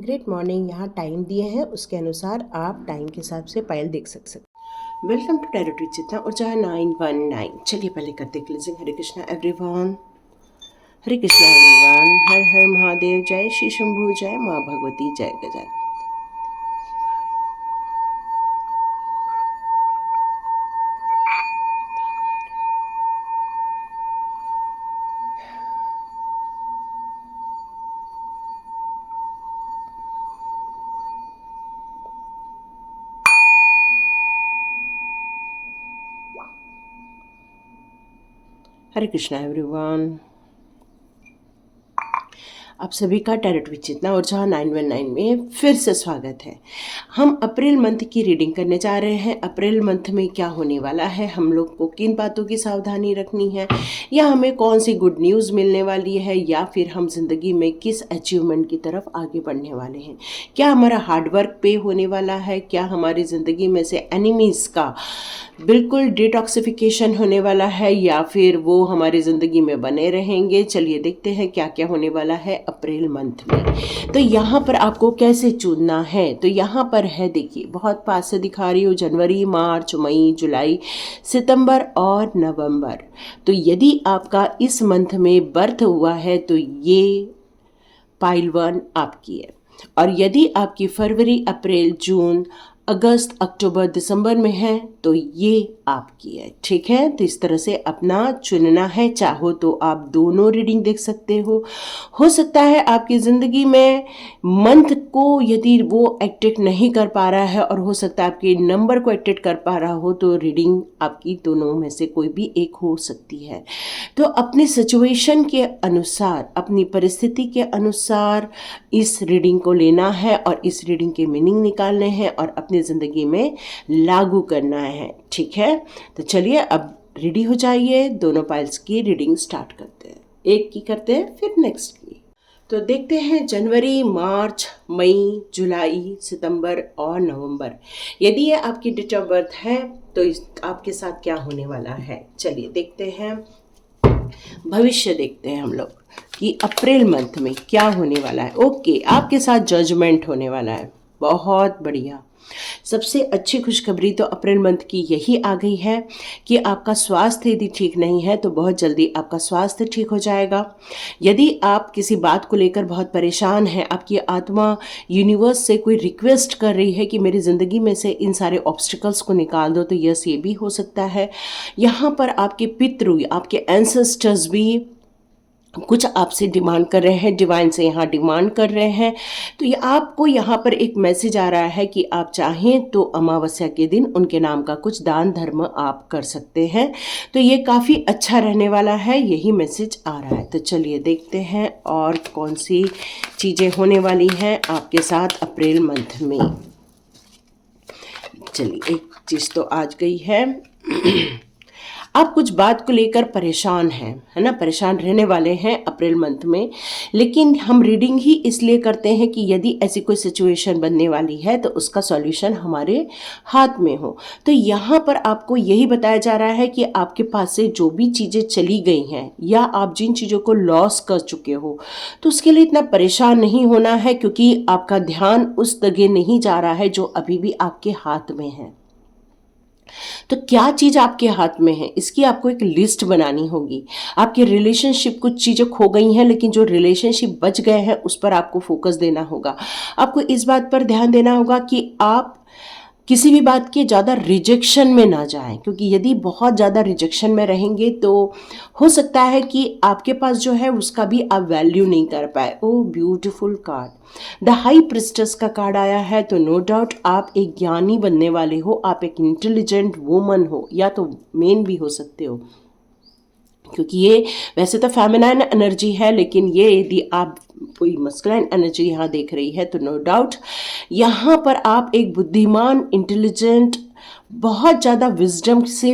Great morning. यहाँ time दिए हैं, उसके अनुसार आप टाइम के हिसाब से पायल देख सकते। Welcome to tarot with Chitra Urja 919। चलिए पहले करते cleansing. Hare Krishna everyone, Hare Krishna everyone, Har Har Mahadev, जय श्री शंभू, जय माँ भगवती, जय गजानन। हरे कृष्णा एवरीवन, आप सभी का टैरोट विद चित्रा ऊर्जा 919 में फिर से स्वागत है। हम अप्रैल मंथ की रीडिंग करने जा रहे हैं। अप्रैल मंथ में क्या होने वाला है, हम लोग को किन बातों की सावधानी रखनी है, या हमें कौन सी गुड न्यूज़ मिलने वाली है, या फिर हम जिंदगी में किस अचीवमेंट की तरफ आगे बढ़ने वाले हैं। क्या हमारा हार्डवर्क पे होने वाला है, क्या हमारी ज़िंदगी में से एनिमीज़ का बिल्कुल डिटॉक्सिफिकेशन होने वाला है, या फिर वो हमारी ज़िंदगी में बने रहेंगे। चलिए देखते हैं क्या क्या होने वाला है अप्रैल मंथ में। तो यहाँ पर आपको कैसे चुनना है, तो यहाँ पर है, देखिए बहुत पास से दिखा रही हूँ, जनवरी, मार्च, मई, जुलाई, सितंबर और नवंबर। तो यदि आपका इस मंथ में बर्थ हुआ है तो ये पाइल 1 आपकी है। और यदि आपकी फरवरी, अप्रैल, जून, अगस्त, अक्टूबर, दिसंबर में है तो ये आपकी है। ठीक है, तो इस तरह से अपना चुनना है। चाहो तो आप दोनों रीडिंग देख सकते हो सकता है आपकी ज़िंदगी में मंथ को यदि वो एक्टिव नहीं कर पा रहा है, और हो सकता है आपके नंबर को एक्टिव कर पा रहा हो, तो रीडिंग आपकी दोनों में से कोई भी एक हो सकती है। तो अपनी सिचुएशन के अनुसार, अपनी परिस्थिति के अनुसार इस रीडिंग को लेना है और इस रीडिंग के मीनिंग निकालने हैं और अपनी ज़िंदगी में लागू करना है। ठीक है, तो चलिए अब रेडी हो जाइए। दोनों पाइल्स की रीडिंग स्टार्ट करते हैं, एक की करते हैं फिर नेक्स्ट की। तो देखते हैं जनवरी, मार्च, मई, जुलाई, सितंबर और नवंबर। यदि ये आपकी डेट ऑफ बर्थ है तो आपके साथ क्या होने वाला है, चलिए देखते हैं। भविष्य देखते हैं हम लोग कि अप्रैल मंथ में क्या होने वाला है। ओके, आपके साथ जजमेंट होने वाला है। बहुत बढ़िया। सबसे अच्छी खुशखबरी तो अप्रैल मंथ की यही आ गई है कि आपका स्वास्थ्य यदि ठीक नहीं है तो बहुत जल्दी आपका स्वास्थ्य ठीक हो जाएगा। यदि आप किसी बात को लेकर बहुत परेशान हैं, आपकी आत्मा यूनिवर्स से कोई रिक्वेस्ट कर रही है कि मेरी ज़िंदगी में से इन सारे ऑब्स्टिकल्स को निकाल दो, तो यस, ये भी हो सकता है। यहाँ पर आपके पितृ, आपके एंसेस्टर्स भी कुछ आपसे डिमांड कर रहे हैं, डिवाइन से यहाँ डिमांड कर रहे हैं। तो ये आपको यहाँ पर एक मैसेज आ रहा है कि आप चाहें तो अमावस्या के दिन उनके नाम का कुछ दान धर्म आप कर सकते हैं। तो ये काफ़ी अच्छा रहने वाला है, यही मैसेज आ रहा है। तो चलिए देखते हैं और कौन सी चीज़ें होने वाली हैं आपके साथ अप्रैल मंथ में। चलिए, एक चीज़ तो आज गई है। आप कुछ बात को लेकर परेशान हैं, है ना, परेशान रहने वाले हैं अप्रैल मंथ में। लेकिन हम रीडिंग ही इसलिए करते हैं कि यदि ऐसी कोई सिचुएशन बनने वाली है तो उसका सॉल्यूशन हमारे हाथ में हो। तो यहाँ पर आपको यही बताया जा रहा है कि आपके पास से जो भी चीज़ें चली गई हैं या आप जिन चीज़ों को लॉस कर चुके हो, तो उसके लिए इतना परेशान नहीं होना है, क्योंकि आपका ध्यान उस जगह नहीं जा रहा है जो अभी भी आपके हाथ में है। तो क्या चीज़ आपके हाथ में है, इसकी आपको एक लिस्ट बनानी होगी। आपके रिलेशनशिप, कुछ चीज़ें खो गई हैं लेकिन जो रिलेशनशिप बच गए हैं उस पर आपको फोकस देना होगा। आपको इस बात पर ध्यान देना होगा कि आप किसी भी बात के ज़्यादा रिजेक्शन में ना जाएं, क्योंकि यदि बहुत ज़्यादा रिजेक्शन में रहेंगे तो हो सकता है कि आपके पास जो है उसका भी आप वैल्यू नहीं कर पाए। ओ beautiful card, the high priestess का कार्ड आया है। तो नो डाउट आप एक ज्ञानी बनने वाले हो, आप एक इंटेलिजेंट वुमन हो, या तो मेन भी हो सकते हो, क्योंकि ये वैसे तो फेमिनाइन एनर्जी है, लेकिन ये यदि आप कोई मस्कुलाइन एनर्जी यहाँ देख रही है तो नो डाउट यहाँ पर आप एक बुद्धिमान, इंटेलिजेंट, बहुत ज़्यादा विजडम से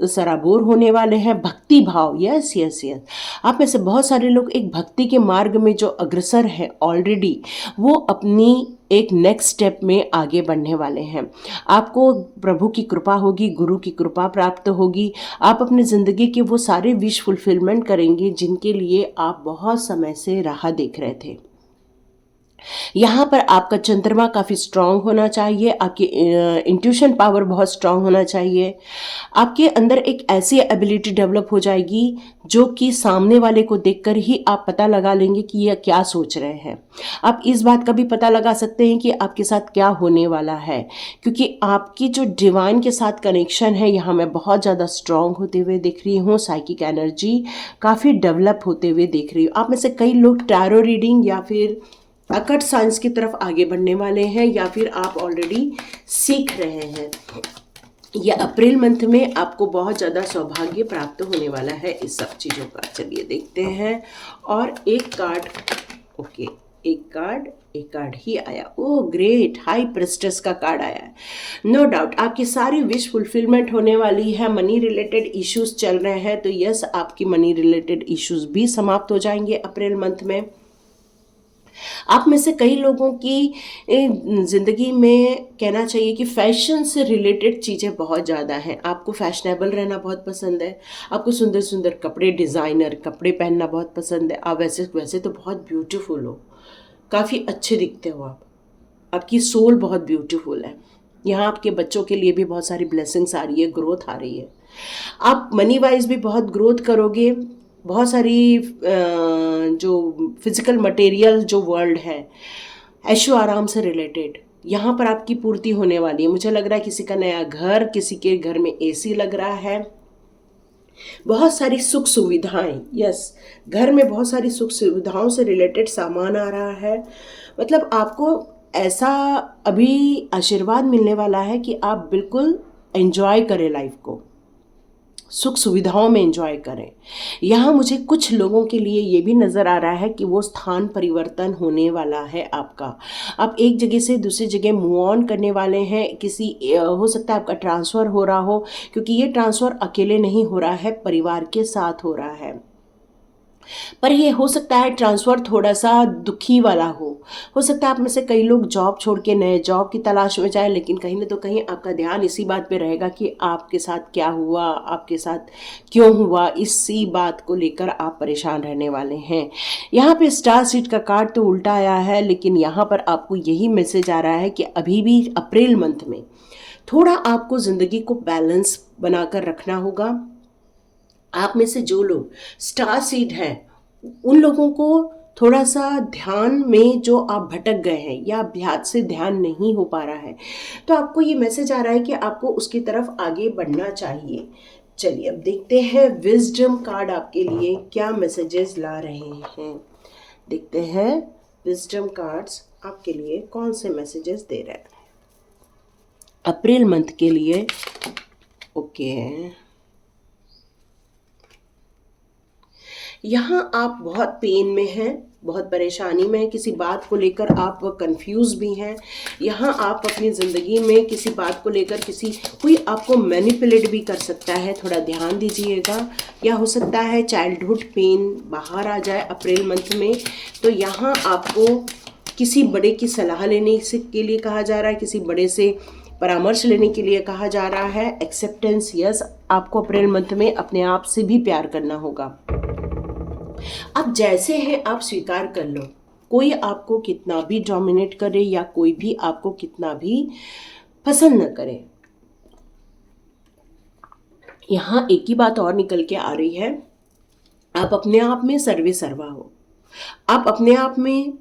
सराबोर होने वाले हैं। भक्ति भाव, यस यस यस, आप में से बहुत सारे लोग एक भक्ति के मार्ग में जो अग्रसर है ऑलरेडी, वो अपनी एक नेक्स्ट स्टेप में आगे बढ़ने वाले हैं। आपको प्रभु की कृपा होगी, गुरु की कृपा प्राप्त होगी। आप अपनी ज़िंदगी के वो सारे विश फुलफिलमेंट करेंगे जिनके लिए आप बहुत समय से राह देख रहे थे। यहाँ पर आपका चंद्रमा काफ़ी स्ट्रांग होना चाहिए, आपकी इंट्यूशन पावर बहुत स्ट्रांग होना चाहिए। आपके अंदर एक ऐसी एबिलिटी डेवलप हो जाएगी जो कि सामने वाले को देखकर ही आप पता लगा लेंगे कि यह क्या सोच रहे हैं। आप इस बात का भी पता लगा सकते हैं कि आपके साथ क्या होने वाला है, क्योंकि आपकी जो डिवाइन के साथ कनेक्शन है यहाँ मैं बहुत ज़्यादा स्ट्रांग होते हुए देख रही हूँ। साइकिक एनर्जी काफ़ी डेवलप होते हुए देख रही हूँ। आप में से कई लोग टैरो रीडिंग या फिर अकट साइंस की तरफ आगे बढ़ने वाले हैं, या फिर आप ऑलरेडी सीख रहे हैं। या अप्रैल मंथ में आपको बहुत ज़्यादा सौभाग्य प्राप्त होने वाला है इस सब चीज़ों का। चलिए देखते हैं। और एक कार्ड, ओके, एक कार्ड ही आया। ओह ग्रेट, हाई प्रेस्टेस का कार्ड आया है। नो डाउट आपकी सारी विश फुलफिलमेंट होने वाली है। मनी रिलेटेड इश्यूज चल रहे हैं तो यस, आपकी मनी रिलेटेड इश्यूज भी समाप्त हो जाएंगे अप्रैल मंथ में। आप में से कई लोगों की ज़िंदगी में कहना चाहिए कि फैशन से रिलेटेड चीज़ें बहुत ज़्यादा हैं। आपको फैशनेबल रहना बहुत पसंद है, आपको सुंदर सुंदर कपड़े, डिज़ाइनर कपड़े पहनना बहुत पसंद है। आप वैसे तो बहुत ब्यूटीफुल हो, काफ़ी अच्छे दिखते हो आप, आपकी सोल बहुत ब्यूटीफुल है। यहाँ आपके बच्चों के लिए भी बहुत सारी ब्लेसिंग्स आ रही है, ग्रोथ आ रही है। आप मनी वाइज भी बहुत ग्रोथ करोगे। बहुत सारी जो फिजिकल मटेरियल जो वर्ल्ड है, ऐशो आराम से रिलेटेड, यहाँ पर आपकी पूर्ति होने वाली है। मुझे लग रहा है किसी का नया घर, किसी के घर में एसी लग रहा है, बहुत सारी सुख सुविधाएं। यस, घर में बहुत सारी सुख सुविधाओं से रिलेटेड सामान आ रहा है। मतलब आपको ऐसा अभी आशीर्वाद मिलने वाला है कि आप बिल्कुल एंजॉय करें लाइफ को, सुख सुविधाओं में एंजॉय करें। यहाँ मुझे कुछ लोगों के लिए ये भी नज़र आ रहा है कि वो स्थान परिवर्तन होने वाला है आपका। आप एक जगह से दूसरी जगह मूव ऑन करने वाले हैं। किसी हो सकता है आपका ट्रांसफ़र हो रहा हो, क्योंकि ये ट्रांसफ़र अकेले नहीं हो रहा है, परिवार के साथ हो रहा है। पर ये हो सकता है ट्रांसफ़र थोड़ा सा दुखी वाला हो सकता है आप में से कई लोग जॉब छोड़ के नए जॉब की तलाश में जाएं, लेकिन कहीं ना तो कहीं आपका ध्यान इसी बात पे रहेगा कि आपके साथ क्या हुआ, आपके साथ क्यों हुआ, इसी बात को लेकर आप परेशान रहने वाले हैं। यहाँ पे स्टार सीट का कार्ड तो उल्टा आया है, लेकिन यहाँ पर आपको यही मैसेज आ रहा है कि अभी भी अप्रैल मंथ में थोड़ा आपको ज़िंदगी को बैलेंस बनाकर रखना होगा। आप में से जो लोग स्टार सीड हैं उन लोगों को थोड़ा सा ध्यान में जो आप भटक गए हैं या अभ्यास से ध्यान नहीं हो पा रहा है, तो आपको ये मैसेज आ रहा है कि आपको उसकी तरफ आगे बढ़ना चाहिए। चलिए अब देखते हैं विजडम कार्ड आपके लिए क्या मैसेजेस ला रहे हैं। देखते हैं विजडम कार्ड्स आपके लिए कौन से मैसेजेस दे रहे हैं अप्रैल मंथ के लिए। ओके, यहाँ आप बहुत पेन में हैं, बहुत परेशानी में हैं, किसी बात को लेकर आप कंफ्यूज भी हैं। यहाँ आप अपनी ज़िंदगी में किसी बात को लेकर कोई आपको मैनिपुलेट भी कर सकता है, थोड़ा ध्यान दीजिएगा। या हो सकता है चाइल्डहुड पेन बाहर आ जाए अप्रैल मंथ में। तो यहाँ आपको किसी बड़े की सलाह लेने के लिए कहा जा रहा है, किसी बड़े से परामर्श लेने के लिए कहा जा रहा है। एक्सेप्टेंस, यस, आपको अप्रैल मंथ में अपने आप से भी प्यार करना होगा। आप जैसे हैं आप स्वीकार कर लो। कोई आपको कितना भी डोमिनेट करे या कोई भी आपको कितना भी पसंद न करे। यहाँ एक ही बात और निकल के आ रही है, आप अपने आप में सर्वे सर्वा हो। आप अपने आप में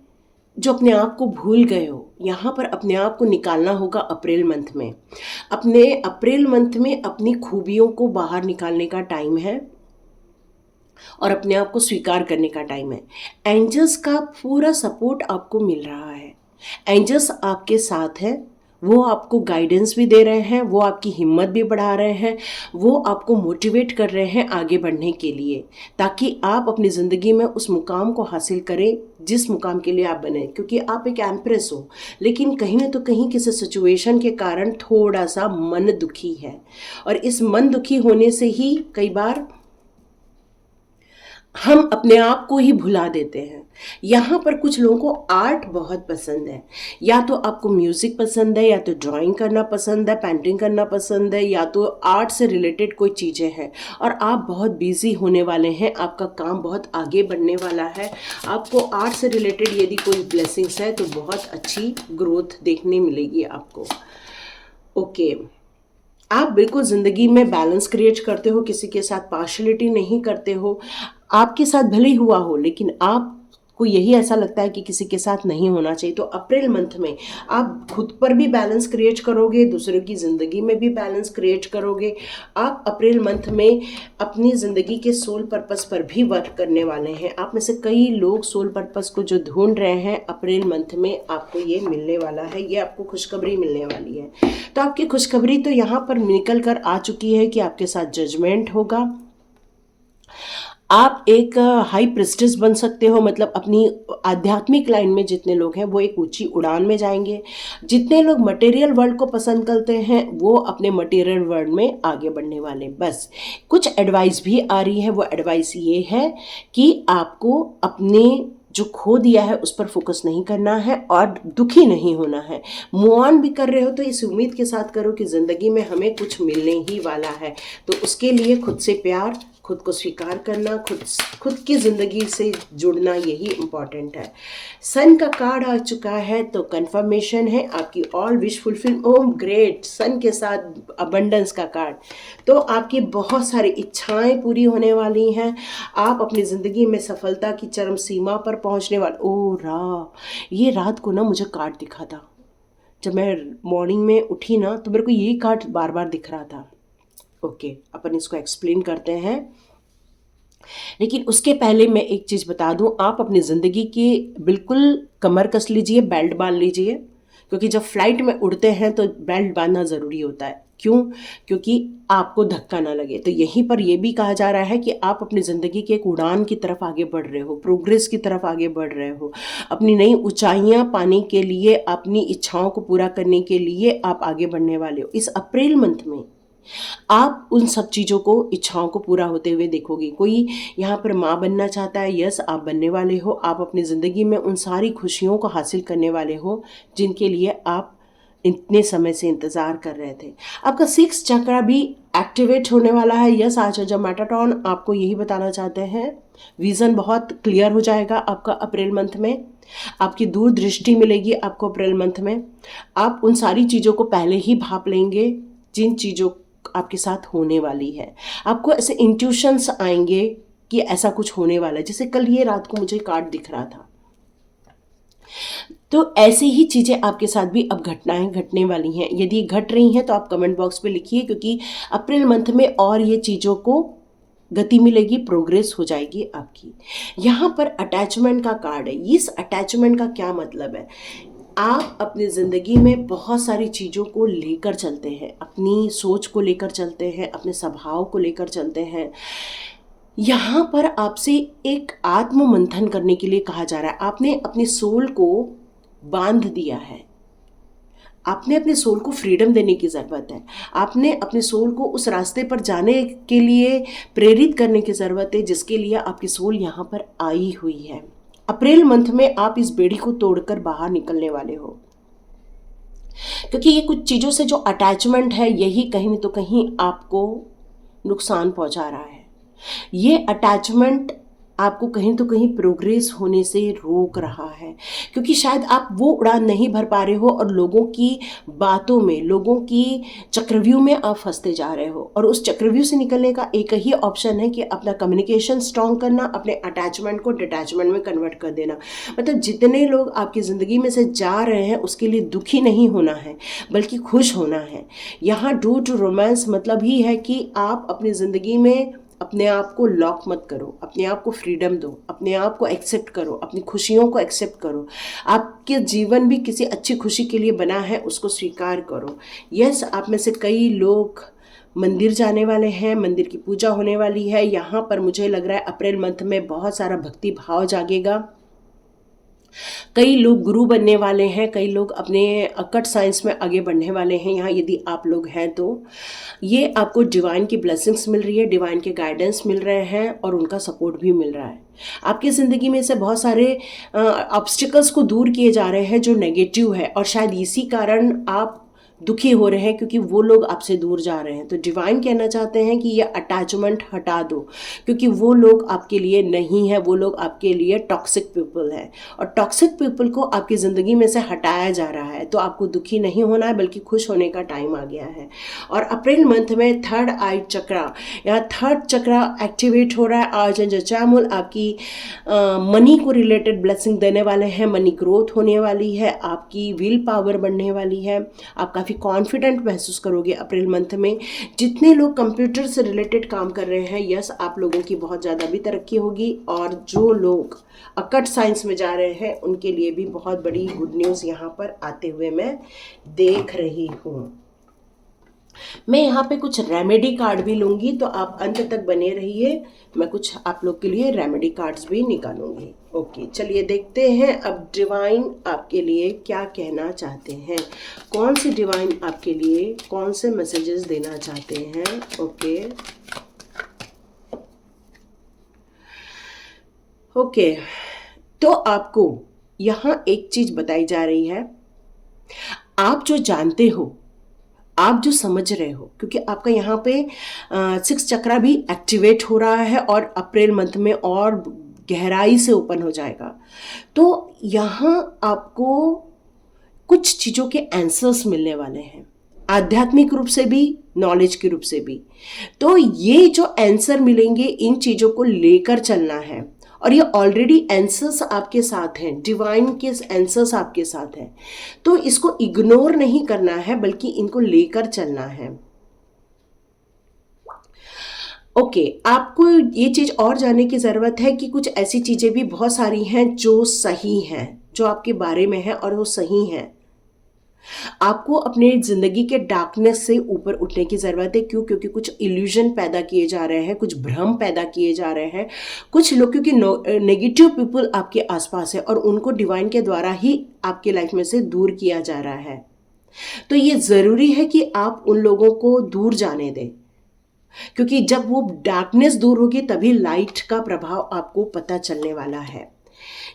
जो अपने आप को भूल गए हो, यहाँ पर अपने आप को निकालना होगा अप्रैल मंथ में। अपने अप्रैल मंथ में अपनी खूबियों को बाहर निकालने का टाइम है और अपने आप को स्वीकार करने का टाइम है। एंजल्स का पूरा सपोर्ट आपको मिल रहा है। एंजल्स आपके साथ हैं, वो आपको गाइडेंस भी दे रहे हैं, वो आपकी हिम्मत भी बढ़ा रहे हैं, वो आपको मोटिवेट कर रहे हैं आगे बढ़ने के लिए, ताकि आप अपनी ज़िंदगी में उस मुकाम को हासिल करें जिस मुकाम के लिए आप बने। क्योंकि आप एक एम्प्रेस हो, लेकिन कहीं ना तो कहीं किसी सिचुएशन के कारण थोड़ा सा मन दुखी है, और इस मन दुखी होने से ही कई बार हम अपने आप को ही भुला देते हैं। यहाँ पर कुछ लोगों को आर्ट बहुत पसंद है, या तो आपको म्यूज़िक पसंद है, या तो ड्राइंग करना पसंद है, पेंटिंग करना पसंद है, या तो आर्ट से रिलेटेड कोई चीज़ें हैं, और आप बहुत बिजी होने वाले हैं, आपका काम बहुत आगे बढ़ने वाला है। आपको आर्ट से रिलेटेड यदि कोई ब्लेसिंग्स है तो बहुत अच्छी ग्रोथ देखने मिलेगी आपको। ओके, आप बिल्कुल ज़िंदगी में बैलेंस क्रिएट करते हो, किसी के साथ पार्शलिटी नहीं करते हो। आपके साथ भले ही हुआ हो, लेकिन आपको यही ऐसा लगता है कि किसी के साथ नहीं होना चाहिए। तो अप्रैल मंथ में आप खुद पर भी बैलेंस क्रिएट करोगे, दूसरों की ज़िंदगी में भी बैलेंस क्रिएट करोगे। आप अप्रैल मंथ में अपनी ज़िंदगी के सोल पर्पस पर भी वर्क करने वाले हैं। आप में से कई लोग सोल पर्पस को जो ढूंढ रहे हैं, अप्रैल मंथ में आपको ये मिलने वाला है, ये आपको खुशखबरी मिलने वाली है। तो आपकी खुशखबरी तो यहाँ पर निकल कर आ चुकी है कि आपके साथ जजमेंट होगा। आप एक हाई प्रेस्टिज बन सकते हो, मतलब अपनी आध्यात्मिक लाइन में जितने लोग हैं वो एक ऊंची उड़ान में जाएंगे। जितने लोग मटेरियल वर्ल्ड को पसंद करते हैं वो अपने मटेरियल वर्ल्ड में आगे बढ़ने वाले। बस कुछ एडवाइस भी आ रही है, वो एडवाइस ये है कि आपको अपने जो खो दिया है उस पर फोकस नहीं करना है और दुखी नहीं होना है। मूव ऑन भी कर रहे हो तो इस उम्मीद के साथ करो कि ज़िंदगी में हमें कुछ मिलने ही वाला है। तो उसके लिए खुद से प्यार, खुद को स्वीकार करना, खुद की ज़िंदगी से जुड़ना, यही इम्पॉर्टेंट है। सन का कार्ड आ चुका है तो कंफर्मेशन है आपकी ऑल विश फुलफिल। ओम ग्रेट, सन के साथ अबंडेंस का कार्ड, तो आपकी बहुत सारी इच्छाएं पूरी होने वाली हैं। आप अपनी ज़िंदगी में सफलता की चरम सीमा पर पहुंचने वाले। ये रात को ना मुझे कार्ड दिखा था, जब मैं मॉर्निंग में उठी ना तो मेरे को यही कार्ड बार बार दिख रहा था। ओके, अपन इसको एक्सप्लेन करते हैं, लेकिन उसके पहले मैं एक चीज़ बता दूं। आप अपनी ज़िंदगी की बिल्कुल कमर कस लीजिए, बेल्ट बांध लीजिए, क्योंकि जब फ्लाइट में उड़ते हैं तो बेल्ट बांधना ज़रूरी होता है। क्यों? क्योंकि आपको धक्का ना लगे। तो यहीं पर यह भी कहा जा रहा है कि आप अपनी ज़िंदगी के एक उड़ान की तरफ आगे बढ़ रहे हो, प्रोग्रेस की तरफ आगे बढ़ रहे हो। अपनी नई ऊंचाइयां पाने के लिए, अपनी इच्छाओं को पूरा करने के लिए आप आगे बढ़ने वाले हो। इस अप्रैल मंथ में आप उन सब चीज़ों को, इच्छाओं को पूरा होते हुए देखोगे। कोई यहाँ पर माँ बनना चाहता है, यस आप बनने वाले हो। आप अपनी ज़िंदगी में उन सारी खुशियों को हासिल करने वाले हो जिनके लिए आप इतने समय से इंतज़ार कर रहे थे। आपका 6 चक्रा भी एक्टिवेट होने वाला है। यस, आज जब मैटाटॉन आपको यही बताना चाहते हैं, विज़न बहुत क्लियर हो जाएगा आपका अप्रैल मंथ में। आपकी दूरदृष्टि मिलेगी आपको अप्रैल मंथ में। आप उन सारी चीज़ों को पहले ही भाप लेंगे जिन चीज़ों आपके साथ होने वाली है। आपको ऐसे इंट्यूशंस आएंगे कि ऐसा कुछ होने वाला है। जैसे कल ये रात को मुझे कार्ड दिख रहा था, तो ऐसे ही चीज़ें आपके साथ भी अब घटनाएं घटने वाली हैं। यदि घट रही हैं तो आप कमेंट बॉक्स पे लिखिए, क्योंकि अप्रैल मंथ में और ये चीज़ों को गति मिलेगी, प्रोग्रेस हो जाएगी आपकी। यहाँ पर अटैचमेंट का कार्ड है। इस अटैचमेंट का क्या मतलब है? आप अपनी ज़िंदगी में बहुत सारी चीज़ों को लेकर चलते हैं, अपनी सोच को लेकर चलते हैं, अपने स्वभाव को लेकर चलते हैं। यहाँ पर आपसे एक आत्म मंथन करने के लिए कहा जा रहा है। आपने अपनी सोल को बांध दिया है, आपने अपने सोल को फ्रीडम देने की ज़रूरत है। आपने अपने सोल को उस रास्ते पर जाने के लिए प्रेरित करने की ज़रूरत है जिसके लिए आपकी सोल यहाँ पर आई हुई है। अप्रैल मंथ में आप इस बेड़ी को तोड़कर बाहर निकलने वाले हो, क्योंकि ये कुछ चीज़ों से जो अटैचमेंट है यही कहीं न तो कहीं आपको नुकसान पहुंचा रहा है। ये अटैचमेंट आपको कहीं तो कहीं प्रोग्रेस होने से रोक रहा है, क्योंकि शायद आप वो उड़ान नहीं भर पा रहे हो और लोगों की बातों में, लोगों की चक्रव्यूह में आप फंसते जा रहे हो। और उस चक्रव्यूह से निकलने का एक ही ऑप्शन है कि अपना कम्युनिकेशन स्ट्रॉन्ग करना, अपने अटैचमेंट को डिटैचमेंट में कन्वर्ट कर देना। मतलब जितने लोग आपकी ज़िंदगी में से जा रहे हैं उसके लिए दुखी नहीं होना है, बल्कि खुश होना है। यहाँ डू टू रोमांस मतलब ही है कि आप अपनी ज़िंदगी में अपने आप को लॉक मत करो, अपने आप को फ्रीडम दो, अपने आप को एक्सेप्ट करो, अपनी खुशियों को एक्सेप्ट करो। आपके जीवन भी किसी अच्छी खुशी के लिए बना है, उसको स्वीकार करो। यस, आप में से कई लोग मंदिर जाने वाले हैं, मंदिर की पूजा होने वाली है। यहाँ पर मुझे लग रहा है अप्रैल मंथ में बहुत सारा भक्ति भाव जागेगा। कई लोग गुरु बनने वाले हैं, कई लोग अपने कट साइंस में आगे बढ़ने वाले हैं। यहाँ यदि आप लोग हैं तो ये आपको डिवाइन की ब्लेसिंग्स मिल रही है, डिवाइन के गाइडेंस मिल रहे हैं और उनका सपोर्ट भी मिल रहा है। आपकी ज़िंदगी में से बहुत सारे ऑब्स्टिकल्स को दूर किए जा रहे हैं जो नेगेटिव है, और शायद इसी कारण आप दुखी हो रहे हैं क्योंकि वो लोग आपसे दूर जा रहे हैं। तो डिवाइन कहना चाहते हैं कि ये अटैचमेंट हटा दो, क्योंकि वो लोग आपके लिए नहीं है, वो लोग आपके लिए टॉक्सिक पीपल है, और टॉक्सिक पीपल को आपकी ज़िंदगी में से हटाया जा रहा है। तो आपको दुखी नहीं होना है, बल्कि खुश होने का टाइम आ गया है। और अप्रैल मंथ में थर्ड आई चक्रा, यहाँ थर्ड चक्रा एक्टिवेट हो रहा है। आज जचामुल आपकी मनी को रिलेटेड ब्लेसिंग देने वाले हैं, मनी ग्रोथ होने वाली है, आपकी विल पावर बढ़ने वाली है, आप काफ़ी कॉन्फिडेंट महसूस करोगे अप्रैल मंथ में। जितने लोग कंप्यूटर से रिलेटेड काम कर रहे हैं, यस, आप लोगों की बहुत ज़्यादा भी तरक्की होगी, और जो लोग अकट साइंस में जा रहे हैं उनके लिए भी बहुत बड़ी गुड न्यूज़ यहाँ पर आते हुए मैं देख रही हूँ। मैं यहाँ पे कुछ रेमेडी कार्ड भी लूँगी, तो आप अंत तक बने रहिए, मैं कुछ आप लोग के लिए रेमेडी कार्ड्स भी निकालूंगी। ओके, चलिए देखते हैं अब डिवाइन आपके लिए क्या कहना चाहते हैं। कौन सी डिवाइन आपके लिए कौन से मैसेजेस देना चाहते हैं। ओके, तो आपको यहाँ एक चीज बताई जा रही है, आप जो जानते हो, आप जो समझ रहे हो, क्योंकि आपका यहाँ पे 6 चक्रा भी एक्टिवेट हो रहा है और अप्रैल मंथ में और गहराई से ओपन हो जाएगा। तो यहाँ आपको कुछ चीज़ों के आंसर्स मिलने वाले हैं, आध्यात्मिक रूप से भी, नॉलेज के रूप से भी। तो ये जो आंसर मिलेंगे, इन चीज़ों को लेकर चलना है, और ये ऑलरेडी आंसर्स आपके साथ हैं, डिवाइन के आंसर्स आपके साथ हैं। तो इसको इग्नोर नहीं करना है, बल्कि इनको लेकर चलना है। ओके, आपको ये चीज़ और जानने की ज़रूरत है कि कुछ ऐसी चीज़ें भी बहुत सारी हैं जो सही हैं, जो आपके बारे में है और वो सही हैं। आपको अपने ज़िंदगी के डार्कनेस से ऊपर उठने की ज़रूरत है। क्यों? क्योंकि कुछ इल्यूजन पैदा किए जा रहे हैं, कुछ भ्रम पैदा किए जा रहे हैं, कुछ लोग, क्योंकि नेगेटिव पीपल आपके आसपास है और उनको डिवाइन के द्वारा ही आपके लाइफ में से दूर किया जा रहा है। तो ये ज़रूरी है कि आप उन लोगों को दूर जाने दें, क्योंकि जब वो डार्कनेस दूर होगी तभी लाइट का प्रभाव आपको पता चलने वाला है।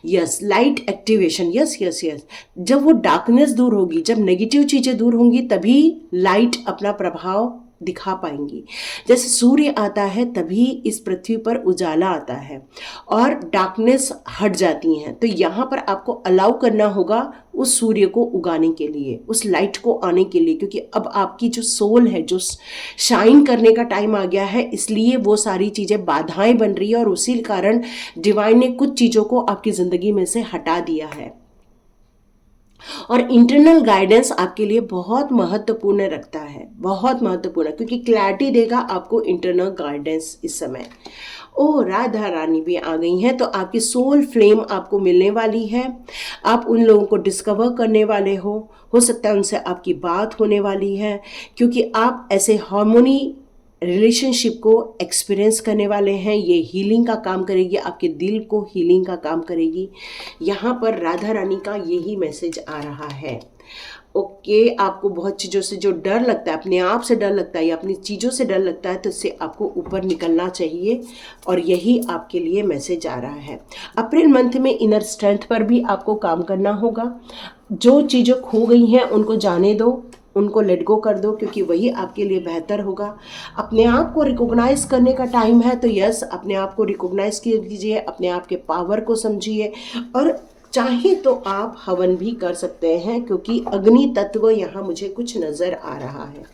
Yes, light activation, yes yes yes. जब वो डार्कनेस दूर होगी, जब नेगेटिव चीज़ें दूर होंगी, तभी लाइट अपना प्रभाव दिखा पाएंगी। जैसे सूर्य आता है तभी इस पृथ्वी पर उजाला आता है और डार्कनेस हट जाती हैं। तो यहाँ पर आपको अलाउ करना होगा उस सूर्य को उगाने के लिए, उस लाइट को आने के लिए, क्योंकि अब आपकी जो सोल है, जो शाइन करने का टाइम आ गया है, इसलिए वो सारी चीज़ें बाधाएं बन रही है, और उसी कारण डिवाइन ने कुछ चीज़ों को आपकी ज़िंदगी में से हटा दिया है। और इंटरनल गाइडेंस आपके लिए बहुत महत्वपूर्ण रखता है, बहुत महत्वपूर्ण, क्योंकि क्लैरिटी देगा आपको इंटरनल गाइडेंस इस समय। ओ, राधा रानी भी आ गई हैं, तो आपकी सोल फ्लेम आपको मिलने वाली है। आप उन लोगों को डिस्कवर करने वाले हो सकता है उनसे आपकी बात होने वाली है, क्योंकि आप ऐसे हार्मोनी रिलेशनशिप को एक्सपीरियंस करने वाले हैं। ये हीलिंग का काम करेगी, आपके दिल को हीलिंग का काम करेगी। यहाँ पर राधा रानी का यही मैसेज आ रहा है। ओके, आपको बहुत चीज़ों से जो डर लगता है, अपने आप से डर लगता है या अपनी चीज़ों से डर लगता है, तो इससे आपको ऊपर निकलना चाहिए, और यही आपके लिए मैसेज आ रहा है। अप्रैल मंथ में इनर स्ट्रेंथ पर भी आपको काम करना होगा। जो चीज़ें खो गई हैं उनको जाने दो, उनको लेट गो कर दो, क्योंकि वही आपके लिए बेहतर होगा। अपने आप को रिकॉग्नाइज करने का टाइम है, तो यस, अपने आप को रिकॉग्नाइज कीजिए, अपने आप के पावर को समझिए, और चाहे तो आप हवन भी कर सकते हैं, क्योंकि अग्नि तत्व यहाँ मुझे कुछ नज़र आ रहा है।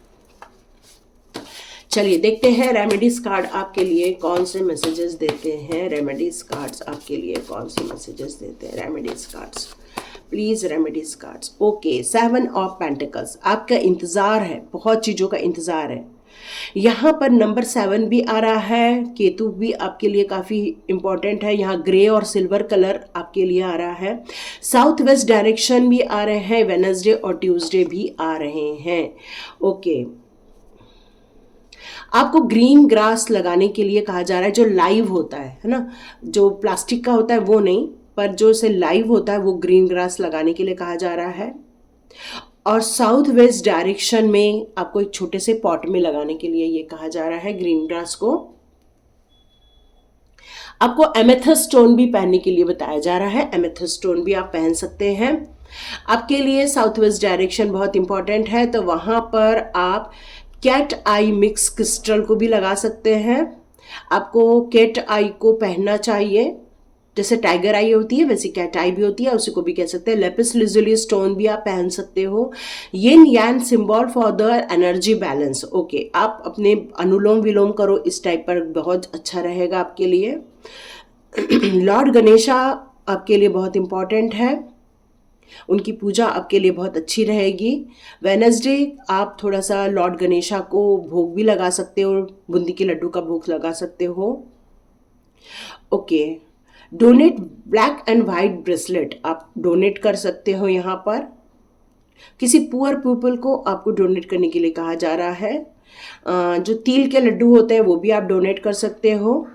चलिए देखते हैं रेमेडीज कार्ड आपके लिए कौन से मैसेजेस देते हैं। रेमेडीज कार्ड्स आपके लिए कौन से मैसेजेस देते हैं, remedies cards please, remedies cards. Okay, 7 of pentacles, आपका इंतज़ार है, बहुत चीज़ों का इंतज़ार है। यहाँ पर नंबर 7 भी आ रहा है, केतु भी आपके लिए काफ़ी इम्पॉर्टेंट है। यहाँ ग्रे और सिल्वर कलर आपके लिए आ रहा है। साउथ वेस्ट डायरेक्शन भी आ रहे हैं, वेडनेसडे और ट्यूसडे भी आ रहे हैं। ओके, आपको ग्रीन ग्रास लगाने के लिए कहा जा रहा है, जो लाइव होता है ना, जो प्लास्टिक का होता है वो नहीं, पर जो से लाइव होता है वो ग्रीन ग्रास लगाने के लिए कहा जा रहा है। और साउथ वेस्ट डायरेक्शन में आपको एक छोटे से पॉट में लगाने के लिए ये कहा जा रहा है ग्रीन ग्रास को। आपको एमेथिस्ट स्टोन भी पहनने के लिए बताया जा रहा है, एमेथिस्ट स्टोन भी आप पहन सकते हैं। आपके लिए साउथ वेस्ट डायरेक्शन बहुत इंपॉर्टेंट है, तो वहाँ पर आप कैट आई मिक्स क्रिस्टल को भी लगा सकते हैं। आपको कैट आई को पहनना चाहिए, जैसे टाइगर आई होती है वैसी कैट आई भी होती है, उसी को भी कह सकते हैं। लेपिस लिजुली स्टोन भी आप पहन सकते हो। यिन यान symbol for the energy balance. Okay, आप अपने अनुलोम विलोम करो इस टाइप पर, बहुत अच्छा रहेगा आपके लिए। लॉर्ड गणेशा आपके लिए बहुत इंपॉर्टेंट है, उनकी पूजा आपके लिए बहुत अच्छी रहेगी। वेडनेसडे आप थोड़ा सा लॉर्ड गणेशा को भोग भी लगा सकते हो, बूंदी के लड्डू का भोग लगा सकते हो। Okay, donate black and white bracelet आप डोनेट कर सकते हो। यहाँ पर किसी पुअर पीपल को आपको डोनेट करने के लिए कहा जा रहा है। जो तिल के लड्डू होते हैं वो भी आप डोनेट कर सकते हो,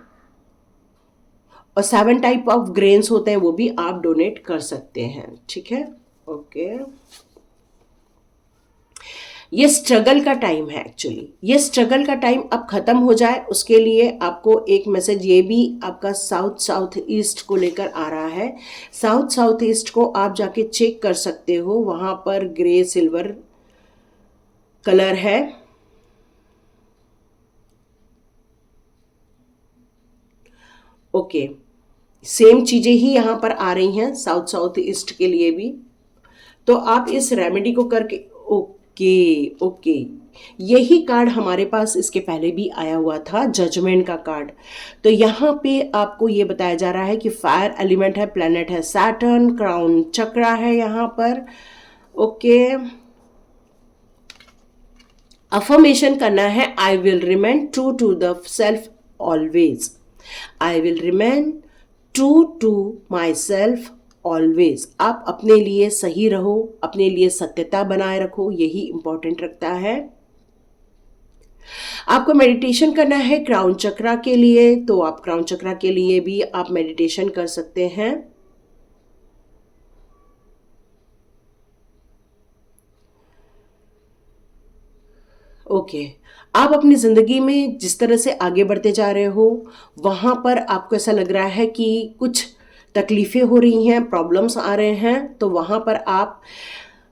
और 7 टाइप ऑफ ग्रेन्स होते हैं वो भी आप डोनेट कर सकते हैं। ठीक है, ओके। ये स्ट्रगल का टाइम है, एक्चुअली ये स्ट्रगल का टाइम अब खत्म हो जाए उसके लिए आपको एक मैसेज ये भी आपका साउथ ईस्ट को लेकर आ रहा है। साउथ ईस्ट को आप जाके चेक कर सकते हो, वहां पर ग्रे सिल्वर कलर है। ओके, सेम चीजें ही यहाँ पर आ रही हैं साउथ ईस्ट के लिए भी, तो आप इस रेमेडी को करके। ओके, यही कार्ड हमारे पास इसके पहले भी आया हुआ था, जजमेंट का कार्ड। तो यहाँ पे आपको ये बताया जा रहा है कि फायर एलिमेंट है, प्लेनेट है सैटर्न, क्राउन चक्रा है यहाँ पर। ओके, अफर्मेशन करना है, I will remain true to the self always. I will remain true to myself always. आप अपने लिए सही रहो, अपने लिए सत्यता बनाए रखो, यही इंपॉर्टेंट रखता है। आपको मेडिटेशन करना है क्राउन चक्रा के लिए, तो आप क्राउन चक्रा के लिए भी आप मेडिटेशन कर सकते हैं। ओके, आप अपनी ज़िंदगी में जिस तरह से आगे बढ़ते जा रहे हो वहाँ पर आपको ऐसा लग रहा है कि कुछ तकलीफ़ें हो रही हैं, प्रॉब्लम्स आ रहे हैं, तो वहाँ पर आप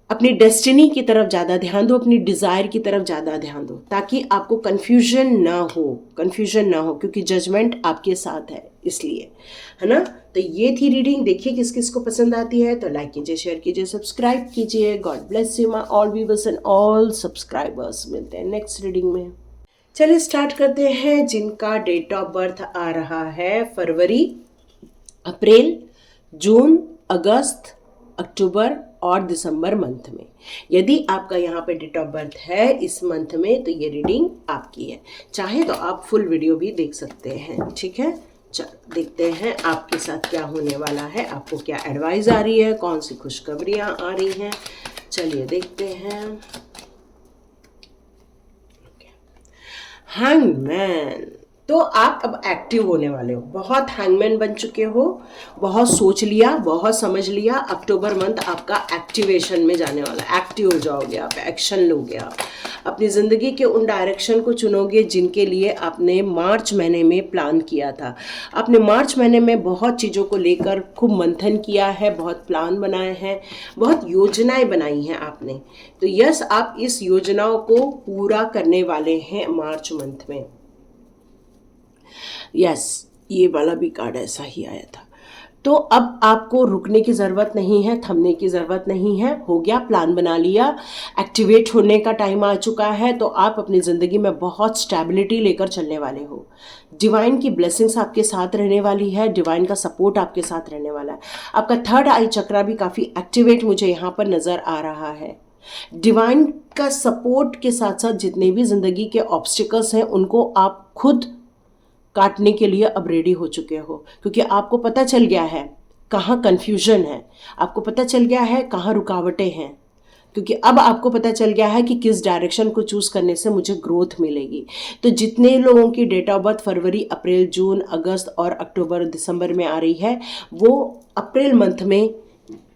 अपनी डेस्टिनी की तरफ ज़्यादा ध्यान दो, अपनी डिज़ायर की तरफ ज़्यादा ध्यान दो, ताकि आपको कन्फ्यूजन ना हो, क्योंकि जजमेंट आपके साथ है इसलिए, है ना। तो ये थी रीडिंग, देखिए किस किस को पसंद आती है, तो लाइक कीजिए, शेयर कीजिए, सब्सक्राइब कीजिए। God bless you my all viewers and all subscribers. मिलते हैं नेक्स्ट रीडिंग में। चलिए स्टार्ट करते हैं। जिनका डेट ऑफ बर्थ आ रहा है फरवरी, अप्रैल, जून, अगस्त, अक्टूबर और दिसंबर मंथ में, यदि आपका यहाँ पे डेट ऑफ बर्थ है इस मंथ में, तो ये रीडिंग आपकी है। चाहे तो आप फुल वीडियो भी देख सकते हैं। ठीक है, चलो देखते हैं आपके साथ क्या होने वाला है, आपको क्या एडवाइस आ रही है, कौन सी खुशखबरियाँ आ रही हैं। चलिए देखते हैं। हैंगमैन, तो आप अब एक्टिव होने वाले हो, बहुत हैंगमैन बन चुके हो, बहुत सोच लिया, बहुत समझ लिया। अक्टूबर मंथ आपका एक्टिवेशन में जाने वाला, एक्टिव हो जाओगे आप, एक्शन लोगे आप, अपनी ज़िंदगी के उन डायरेक्शन को चुनोगे जिनके लिए आपने मार्च महीने में प्लान किया था। आपने मार्च महीने में बहुत चीज़ों को लेकर खूब मंथन किया है, बहुत प्लान बनाए हैं, बहुत योजनाएं बनाई हैं आपने। तो यस, आप इस योजनाओं को पूरा करने वाले हैं मार्च मंथ में। यस, ये वाला भी कार्ड ऐसा ही आया था। तो अब आपको रुकने की ज़रूरत नहीं है, थमने की ज़रूरत नहीं है, हो गया, प्लान बना लिया, एक्टिवेट होने का टाइम आ चुका है। तो आप अपनी ज़िंदगी में बहुत स्टेबिलिटी लेकर चलने वाले हो। डिवाइन की ब्लेसिंग्स आपके साथ रहने वाली है, डिवाइन का सपोर्ट आपके साथ रहने वाला है। आपका थर्ड आई चक्रा भी काफ़ी एक्टिवेट मुझे यहाँ पर नज़र आ रहा है। डिवाइन का सपोर्ट के साथ साथ जितने भी ज़िंदगी के ऑब्स्टिकल्स हैं उनको आप खुद काटने के लिए अब रेडी हो चुके हो, क्योंकि आपको पता चल गया है कहाँ कन्फ्यूजन है, आपको पता चल गया है कहाँ रुकावटें हैं। क्योंकि अब आपको पता चल गया है कि किस डायरेक्शन को चूज करने से मुझे ग्रोथ मिलेगी। तो जितने लोगों की डेट ऑफ बर्थ फरवरी, अप्रैल, जून, अगस्त और अक्टूबर, दिसंबर में आ रही है, वो अप्रैल मंथ में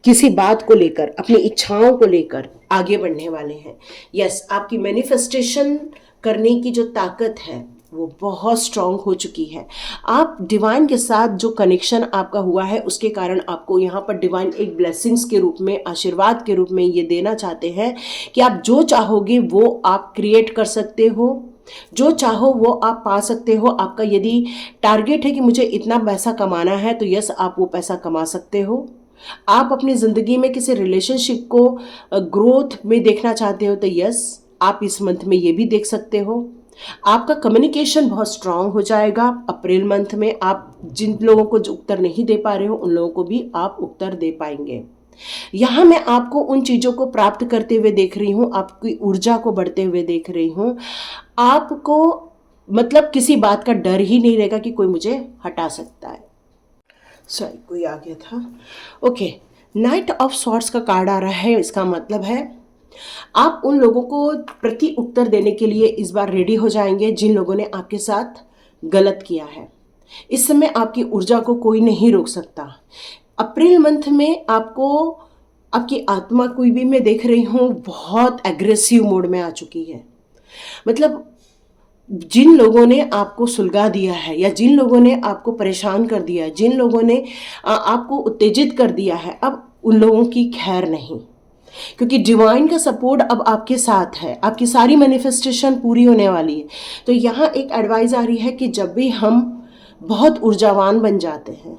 किसी बात को लेकर, अपनी इच्छाओं को लेकर आगे बढ़ने वाले हैं। यस, आपकी मैनिफेस्टेशन करने की जो ताकत है वो बहुत स्ट्रांग हो चुकी है। आप डिवाइन के साथ जो कनेक्शन आपका हुआ है उसके कारण आपको यहाँ पर डिवाइन एक ब्लेसिंग्स के रूप में, आशीर्वाद के रूप में ये देना चाहते हैं कि आप जो चाहोगे वो आप क्रिएट कर सकते हो, जो चाहो वो आप पा सकते हो। आपका यदि टारगेट है कि मुझे इतना पैसा कमाना है तो यस, आप वो पैसा कमा सकते हो। आप अपनी ज़िंदगी में किसी रिलेशनशिप को ग्रोथ में देखना चाहते हो तो यस, आप इस मंथ में ये भी देख सकते हो। आपका कम्युनिकेशन बहुत स्ट्रांग हो जाएगा अप्रैल मंथ में। आप जिन लोगों को जो उत्तर नहीं दे पा रहे हो उन लोगों को भी आप उत्तर दे पाएंगे। यहाँ मैं आपको उन चीज़ों को प्राप्त करते हुए देख रही हूँ, आपकी ऊर्जा को बढ़ते हुए देख रही हूँ। आपको मतलब किसी बात का डर ही नहीं रहेगा कि कोई मुझे हटा सकता है। सॉरी, कोई आ गया था। ओके, नाइट ऑफ सॉर्ड्स का कार्ड आ रहा है। इसका मतलब है आप उन लोगों को प्रति उत्तर देने के लिए इस बार रेडी हो जाएंगे जिन लोगों ने आपके साथ गलत किया है। इस समय आपकी ऊर्जा को कोई नहीं रोक सकता। अप्रैल मंथ में आपको आपकी आत्मा कोई भी, मैं देख रही हूँ, बहुत एग्रेसिव मोड में आ चुकी है। मतलब जिन लोगों ने आपको सुलगा दिया है या जिन लोगों ने आपको परेशान कर दिया है, जिन लोगों ने आपको उत्तेजित कर दिया है, अब उन लोगों की खैर नहीं, क्योंकि डिवाइन का सपोर्ट अब आपके साथ है। आपकी सारी मैनिफेस्टेशन पूरी होने वाली है। तो यहाँ एक एडवाइस आ रही है कि जब भी हम बहुत ऊर्जावान बन जाते हैं,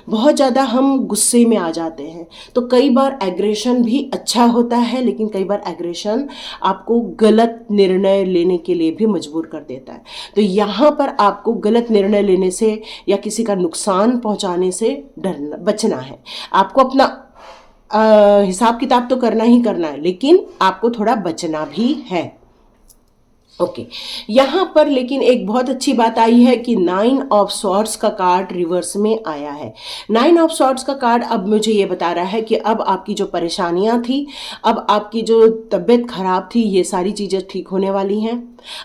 बहुत ज़्यादा हम गुस्से में आ जाते हैं, तो कई बार एग्रेशन भी अच्छा होता है, लेकिन कई बार एग्रेशन आपको गलत निर्णय लेने के लिए भी मजबूर कर देता है। तो यहाँ पर आपको गलत निर्णय लेने से या किसी का नुकसान पहुँचाने से डरना, बचना है। आपको अपना हिसाब किताब तो करना ही करना है, लेकिन आपको थोड़ा बचना भी है। ओके, यहाँ पर लेकिन एक बहुत अच्छी बात आई है कि 9 ऑफ सॉर्ड्स का कार्ड रिवर्स में आया है। 9 ऑफ सॉर्ड्स का कार्ड अब मुझे ये बता रहा है कि अब आपकी जो परेशानियां थी, अब आपकी जो तबीयत खराब थी, ये सारी चीज़ें ठीक होने वाली हैं।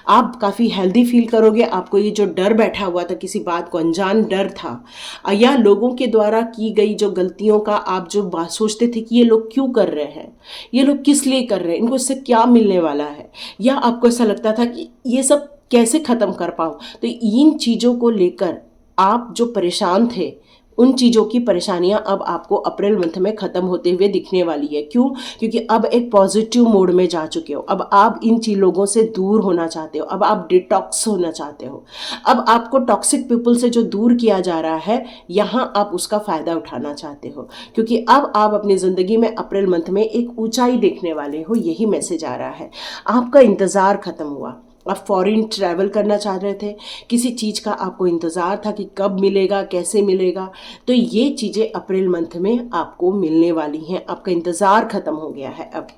आप काफ़ी हेल्दी फील करोगे। आपको ये जो डर बैठा हुआ था, किसी बात को अनजान डर था, या लोगों के द्वारा की गई जो गलतियों का आप जो बात सोचते थे कि ये लोग क्यों कर रहे हैं, ये लोग किस लिए कर रहे हैं, इनको इससे क्या मिलने वाला है, या आपको ऐसा लगता था कि ये सब कैसे ख़त्म कर पाऊँ, तो इन चीज़ों को लेकर आप जो परेशान थे, उन चीज़ों की परेशानियां अब आपको अप्रैल मंथ में ख़त्म होते हुए दिखने वाली है। क्यों? क्योंकि अब एक पॉजिटिव मोड में जा चुके हो। अब आप इन लोगों से दूर होना चाहते हो, अब आप डिटॉक्स होना चाहते हो। अब आपको टॉक्सिक पीपल से जो दूर किया जा रहा है, यहाँ आप उसका फ़ायदा उठाना चाहते हो, क्योंकि अब आप अपनी ज़िंदगी में अप्रैल मंथ में एक ऊंचाई देखने वाले हो। यही मैसेज आ रहा है। आपका इंतज़ार ख़त्म हुआ। आप फॉरेन ट्रैवल करना चाह रहे थे, किसी चीज़ का आपको इंतज़ार था कि कब मिलेगा, कैसे मिलेगा, तो ये चीज़ें अप्रैल मंथ में आपको मिलने वाली हैं। आपका इंतज़ार ख़त्म हो गया है। अब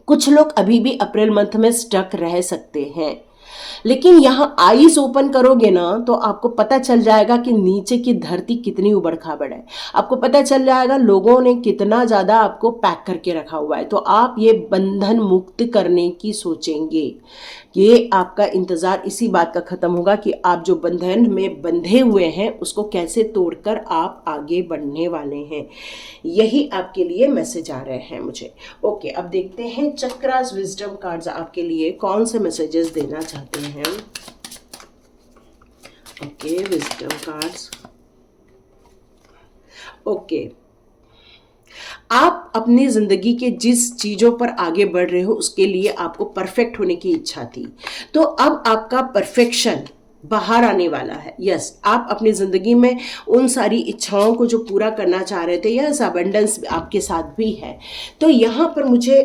कुछ लोग अभी भी अप्रैल मंथ में स्टक रह सकते हैं, लेकिन यहाँ आईज ओपन करोगे ना तो आपको पता चल जाएगा कि नीचे की धरती कितनी उबड़ खाबड़ है। आपको पता चल जाएगा लोगों ने कितना ज़्यादा आपको पैक करके रखा हुआ है। तो आप ये बंधन मुक्त करने की सोचेंगे। ये आपका इंतज़ार इसी बात का ख़त्म होगा कि आप जो बंधन में बंधे हुए हैं उसको कैसे तोड़कर आप आगे बढ़ने वाले हैं। यही आपके लिए मैसेज आ रहे हैं मुझे। ओके, अब देखते हैं चक्रास विजडम कार्ड्स आपके लिए कौन से मैसेजेस देना चाहते हैं। Okay, wisdom cards. ओके, आप अपनी ज़िंदगी के जिस चीज़ों पर आगे बढ़ रहे हो उसके लिए आपको परफेक्ट होने की इच्छा थी, तो अब आपका परफेक्शन बाहर आने वाला है। यस, आप अपनी ज़िंदगी में उन सारी इच्छाओं को जो पूरा करना चाह रहे थे, यस, अबंडेंस आपके साथ भी है। तो यहाँ पर मुझे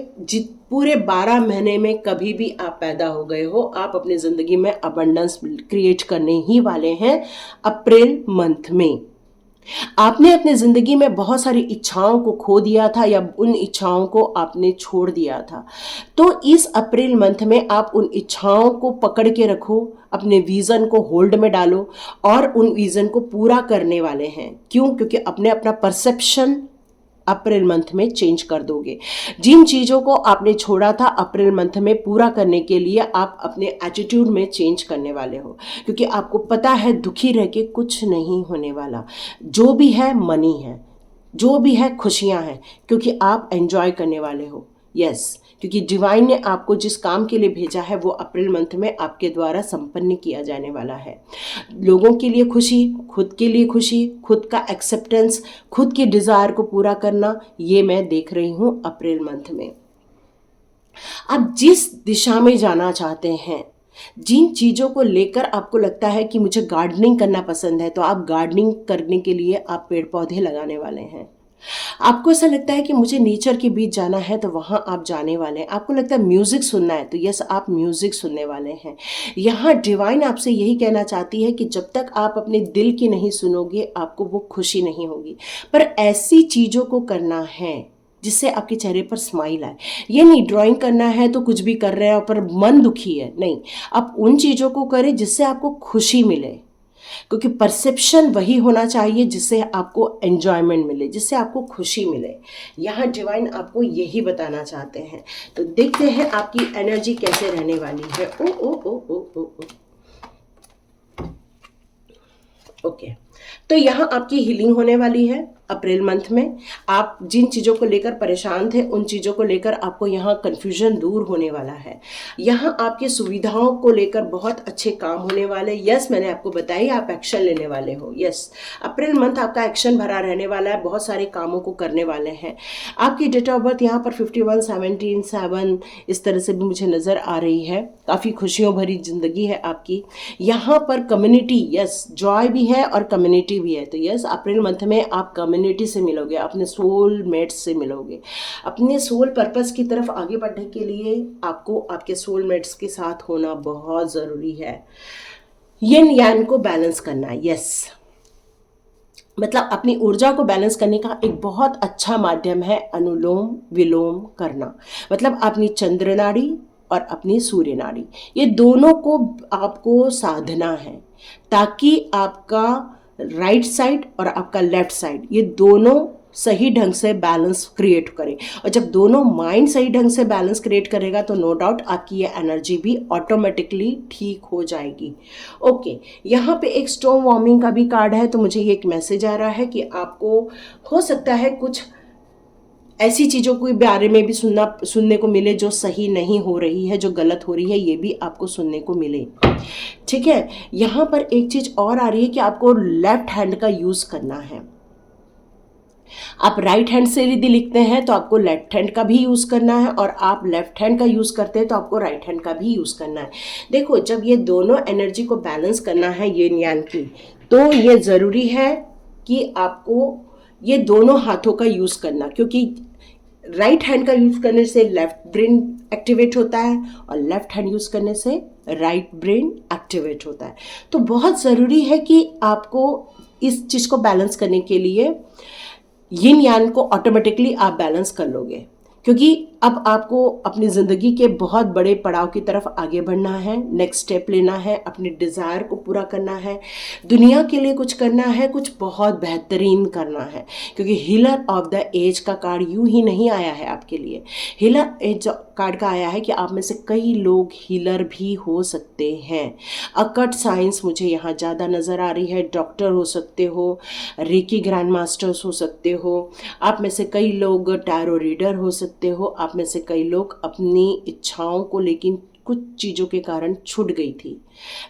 पूरे 12 महीने में कभी भी आप पैदा हो गए हो, आप अपनी ज़िंदगी में अबंडेंस क्रिएट करने ही वाले हैं अप्रैल मंथ में। आपने अपनी ज़िंदगी में बहुत सारी इच्छाओं को खो दिया था या उन इच्छाओं को आपने छोड़ दिया था। तो इस अप्रैल मंथ में आप उन इच्छाओं को पकड़ के रखो, अपने विज़न को होल्ड में डालो और उन विज़न को पूरा करने वाले हैं। क्यों? क्योंकि अपना परसेप्शन अप्रैल मंथ में चेंज कर दोगे। जिन चीज़ों को आपने छोड़ा था अप्रैल मंथ में पूरा करने के लिए आप अपने एटीट्यूड में चेंज करने वाले हो, क्योंकि आपको पता है दुखी रह के कुछ नहीं होने वाला। जो भी है मनी है, जो भी है खुशियां हैं, क्योंकि आप एंजॉय करने वाले हो। यस, क्योंकि डिवाइन ने आपको जिस काम के लिए भेजा है वो अप्रैल मंथ में आपके द्वारा संपन्न किया जाने वाला है। लोगों के लिए खुशी, खुद के लिए खुशी, खुद का एक्सेप्टेंस, खुद के डिज़ायर को पूरा करना, ये मैं देख रही हूँ अप्रैल मंथ में। आप जिस दिशा में जाना चाहते हैं, जिन चीज़ों को लेकर आपको लगता है कि मुझे गार्डनिंग करना पसंद है, तो आप गार्डनिंग करने के लिए आप पेड़ पौधे लगाने वाले हैं। आपको ऐसा लगता है कि मुझे नेचर के बीच जाना है, तो वहाँ आप जाने वाले हैं। आपको लगता है म्यूज़िक सुनना है, तो यस आप म्यूज़िक सुनने वाले हैं। यहाँ डिवाइन आपसे यही कहना चाहती है कि जब तक आप अपने दिल की नहीं सुनोगे आपको वो खुशी नहीं होगी। पर ऐसी चीज़ों को करना है जिससे आपके चेहरे पर स्माइल आए। ये नहीं ड्राइंग करना है तो कुछ भी कर रहे हैं पर मन दुखी है, नहीं। आप उन चीज़ों को करें जिससे आपको खुशी मिले, क्योंकि परसेप्शन वही होना चाहिए जिससे आपको एन्जॉयमेंट मिले, जिससे आपको खुशी मिले। यहाँ डिवाइन आपको यही बताना चाहते हैं। तो देखते हैं आपकी एनर्जी कैसे रहने वाली है। ओ ओ ओ ओ ओ ओ ओके, तो यहाँ आपकी हीलिंग होने वाली है अप्रैल मंथ में। आप जिन चीज़ों को लेकर परेशान थे उन चीज़ों को लेकर आपको यहाँ कन्फ्यूजन दूर होने वाला है। यहाँ आपकी सुविधाओं को लेकर बहुत अच्छे काम होने वाले। यस, मैंने आपको बताई आप एक्शन लेने वाले हो। यस, अप्रैल मंथ आपका एक्शन भरा रहने वाला है, बहुत सारे कामों को करने वाले हैं। आपकी डेट ऑफ बर्थ यहाँ पर 51, 17, 7 इस तरह से भी मुझे नज़र आ रही है। काफ़ी खुशियों भरी जिंदगी है आपकी। यहाँ पर कम्युनिटी, यस जॉय भी है और कम्युनिटी भी है। तो यस, अप्रैल मंथ में आप कम्युनिटी से मिलोगे, अपने सोल मेट्स से मिलोगे। अपने सोल पर्पस की तरफ आगे बढ़ने के लिए आपको आपके सोल मेट्स के साथ होना बहुत ज़रूरी है। यिन यान को बैलेंस करना, यस मतलब अपनी ऊर्जा को बैलेंस करने का एक बहुत अच्छा माध्यम है अनुलोम विलोम करना। मतलब अपनी चंद्र नाड़ी और अपनी सूर्य नाड़ी, ये दोनों को आपको साधना है ताकि आपका राइट साइड और आपका लेफ्ट साइड ये दोनों सही ढंग से बैलेंस क्रिएट करें। और जब दोनों माइंड सही ढंग से बैलेंस क्रिएट करेगा तो नो डाउट आपकी ये एनर्जी भी ऑटोमेटिकली ठीक हो जाएगी। ओके, यहाँ पे एक स्टॉर्म वार्मिंग का भी कार्ड है, तो मुझे ये एक मैसेज आ रहा है कि आपको हो सकता है कुछ ऐसी चीज़ों के बारे में भी सुनने को मिले जो सही नहीं हो रही है, जो गलत हो रही है, ये भी आपको सुनने को मिले। ठीक है, यहाँ पर एक चीज़ और आ रही है कि आपको लेफ्ट हैंड का यूज़ करना है। आप राइट हैंड से यदि लिखते हैं तो आपको लेफ्ट हैंड का भी यूज़ करना है, और आप लेफ्ट हैंड का यूज़ करते हैं तो आपको राइट हैंड का भी यूज़ करना है। देखो, जब ये दोनों एनर्जी को बैलेंस करना है यिन यान की, तो ये ज़रूरी है कि आपको ये दोनों हाथों का यूज़ करना, क्योंकि राइट हैंड का यूज़ करने से लेफ्ट ब्रेन एक्टिवेट होता है और लेफ्ट हैंड यूज़ करने से राइट ब्रेन एक्टिवेट होता है। तो बहुत ज़रूरी है कि आपको इस चीज़ को बैलेंस करने के लिए यिन यान को ऑटोमेटिकली आप बैलेंस कर लोगे, क्योंकि अब आपको अपनी ज़िंदगी के बहुत बड़े पड़ाव की तरफ आगे बढ़ना है, नेक्स्ट स्टेप लेना है, अपने डिज़ायर को पूरा करना है, दुनिया के लिए कुछ करना है, कुछ बहुत बेहतरीन करना है। क्योंकि हीलर ऑफ द एज का कार्ड यूं ही नहीं आया है आपके लिए। हीलर एज कार्ड का आया है कि आप में से कई लोग हीलर भी हो सकते हैं। अकट साइंस मुझे यहाँ ज़्यादा नज़र आ रही है। डॉक्टर हो सकते हो, रेकी ग्रैंड मास्टर्स हो सकते हो, आप में से कई लोग टैरो रीडर हो सकते हो, आप में से कई लोग अपनी इच्छाओं को लेकिन कुछ चीज़ों के कारण छूट गई थी,